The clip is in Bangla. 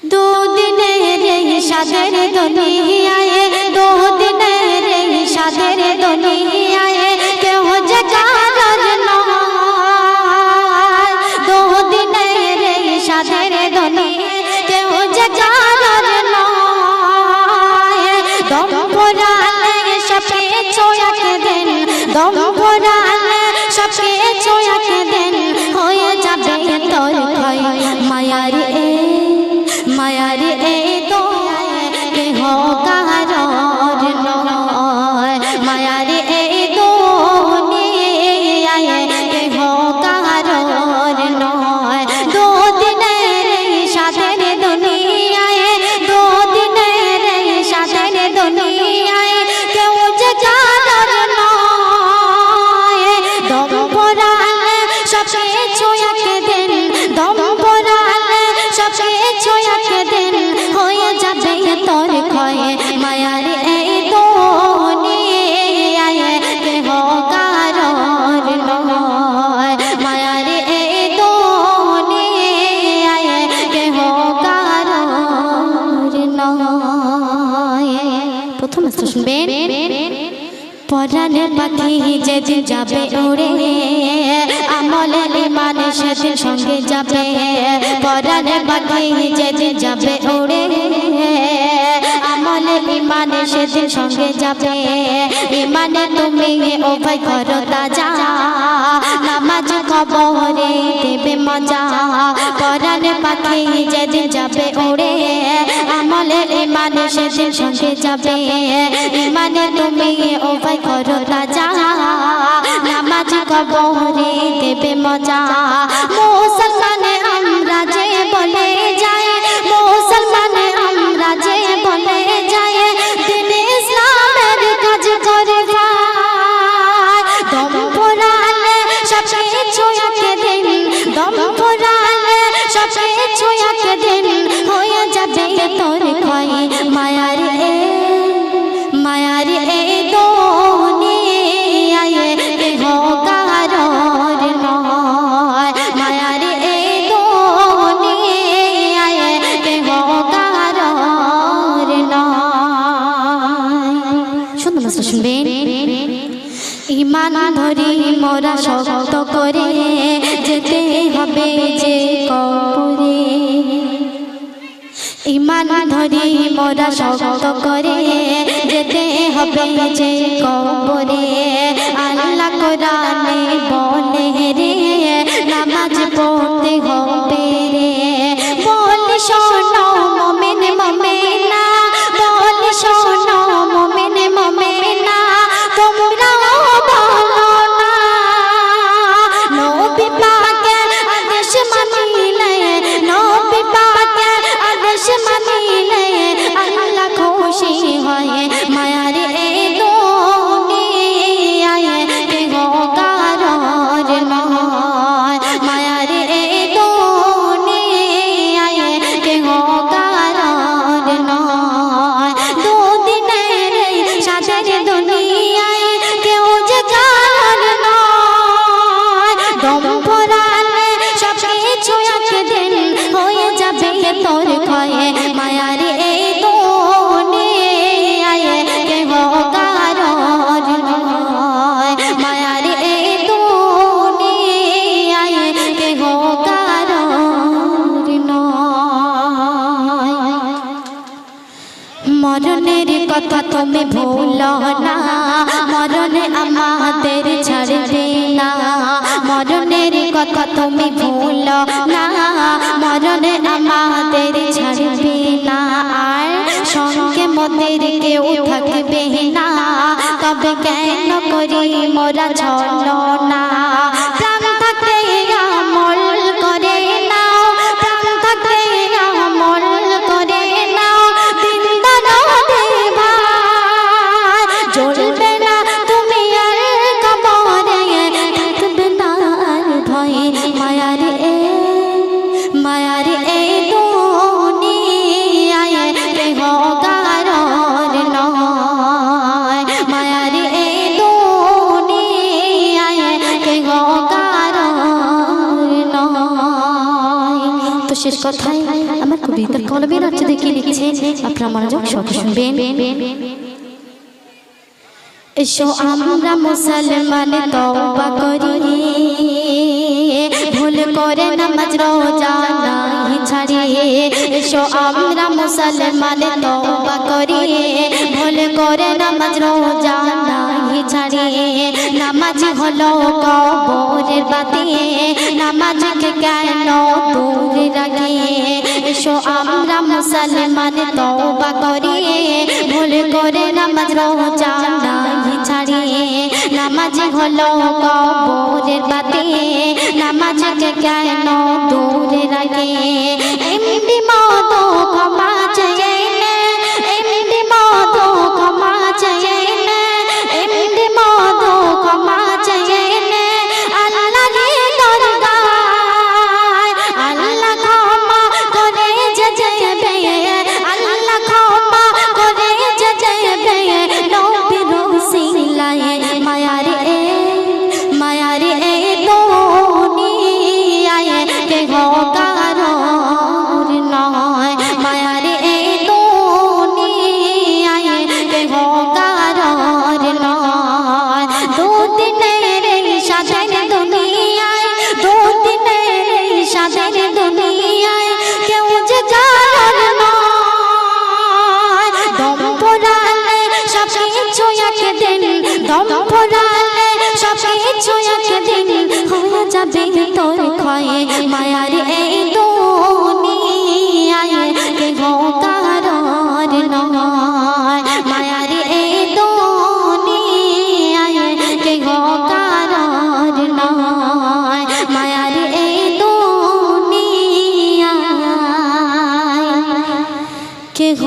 দুদিনের সাদের দুনিয়ায়, দুদিনের সাদের দুনিয়ায় কেউ যে কারোর নয়। দুদিনের সাদের দুনিয়ায় কেউ যে কারোর নয়। দম পোড়ালে সবকে ছোঁয়াক দেন, দম পোড়ালে সবকে ছোঁয়াক দেন, হয়ে যাবে তোর ক্ষয়। মায়ারি মায়ারি এই তো কেহ কারোর নয়। মায়ারি এই দুনিয়ায় কেহ কারোর নয়। দুদিনের সাদের দুনিয়ায়, দুদিনের সাদের দুনিয়ায় কেউ যে কারোর নয়। দম পোড়ালে সবকে ছোঁয়াক দেন, দম পোড়ালে সবকে ছোঁয়াক দেন, হয়ে যাবে তোর ক্ষয়। মায়ারি এই দুনিয়ায় কেহ কারোর নয়। মায়ারি এই দুনিয়ায় কেহ কারোর নয়। প্রথম শুনবেন। পরাণে পাখি যেদিন যাবে উড়ে, আমলে ইমান সেদিন সঙ্গে যাবে। পরাণে পাখি যেদিন যাবে উড়ে, আমলে ইমান সেদিন সঙ্গে যাবে। ইমানে তুমি ও ভাই করো তাজা, নামাজ কবরে দেবে মজা। পরাণে পাখি যেদিন যাবে উড়ে, আমলে ইমান সেদিন সঙ্গে যাবে। ইমানে তুমি ও ভাই করো তাজা, নামাজ কবরে দেবে মজা। মুসলমানে আমরা যে বলে যায়, মুসলমানে আমরা যে বলে যায়, দিন ইসলামের কাজ করে ভাই। দম পোড়ালে সবকে ছোঁয়াক দেন, দম পোড়ালে সবকে ছোঁয়াক দেন, হয়ে যাবে তোর ক্ষয়। মায়ারি মায়ারি এই দুনিয়ায় কেহ কারোর নয়। মায়ারি এই দুনিয়ায় কেহ কারোর নয়। সুন্দর মতো শুনবেন। ইমান ধরি মোরা শক্ত করে যেতে হবে যে কবরে। ইমান ধরি মোরা শক্ত করে যেতে হবে যে কবরে। আল্লাহ কোরআনে বলে রে, নামাজ পড়তে হবে রে। বলি শোনো মুমিন মুমিনা, বলি শোনো মুমিন মুমিনা, তোমরাও বলো না। নবী পাকের আদেশ মানিলে, নবী পাকের আদেশ মানিলে আল্লাহ খুশি হয়। মায়ারি এই দুনিয়ায় কেহ কারোর নয়। মায়ারি এই দুনিয়ায় কেহ কারোর নয়। দুদিনের সাদের দুনিয়ায় কেউ যে কারোর নয়। দম পোড়ালে সবকে ছোঁয়াক দেন, হয়ে যাবে তোর ক্ষয়। মায়ারি এই দুনিয়ায় কেহ কারোর নয়। মায়ারি এই দুনিয়ায় কেহ কারোর নয়। মরণের কথা তুমি ভুলো না, মরণে আমাদের ছাড়বে না। মরণের কথা তুমি ভুলো না, মরণে আমাদের ছাড়বে না। আর সঙ্গে মোদের কেউ থাকবে না, তবে কেন করি মোরা ছলো না। প্রাণ থাকতে আমল করে নাও, প্রাণ থাকতে আমল করে নাও। দিন দানবে ভাই জ্বলবে না তুমি আর কবরে, থাকবে না আর ভয়। মায়ারি মায়ারি এই দুনিয়ায় কেহ কারোর নয়। মায়ারি এই দুনিয়ায় কেহ কারোর নয়। তো শেষ কথায় আমার কবিতার কলমের অর্থ দেখে লিখেছে, আপনারা মনোযোগ সহকারে শুনবেন। এসো আমরা মুসলমান তওবা করি, ভুল করে নামাজ রোজা নাই ছাড়ি। এসো আমরা মুসলমান তওবা করি, ভুল করে নামাজ রোজা নাই ছাড়ি। নামাজ হলো কবরের বাতি, নামাজকে কেন দূরে রাখি। এসো আমরা মুসলমান তওবা করি, ভুল করে নামাজ রোজা নাই ছাড়ি। নামাজ হলো কবরের বাতি, নামাজকে কেন দূরে রাখি। এমনি মতো ক্ষমা চাই না, এমনি মতো ক্ষমা চাই না, এমনি মতো ক্ষমা চাই না আল্লাহর দরগায়। আল্লাহ ক্ষমা করে যে যাবে, আল্লাহ ক্ষমা করে যে যাবে নবীর ওসিলায়। মায়ারে দুনিয়ায় কেহ কারোর নয়, মায়ারে দুনিয়ায় কেহ কারোর নয়। দুদিনের সাথের দুনিয়ায়, দুদিনের সাথের দুনিয়ায় কেউ যে কারোর নয়। দম পড়ালে সব কিছু একদিন, দম পড়ালে সব কিছু একদিন হয়ে যাবে তোর ক্ষয়। মায়ার এই দুনিয়ায় কেহ কারোর নয়, মায়ার এই দুনিয়ায় কেহ কারোর নয়, মায়ার এই দুনিয়ায় কেহ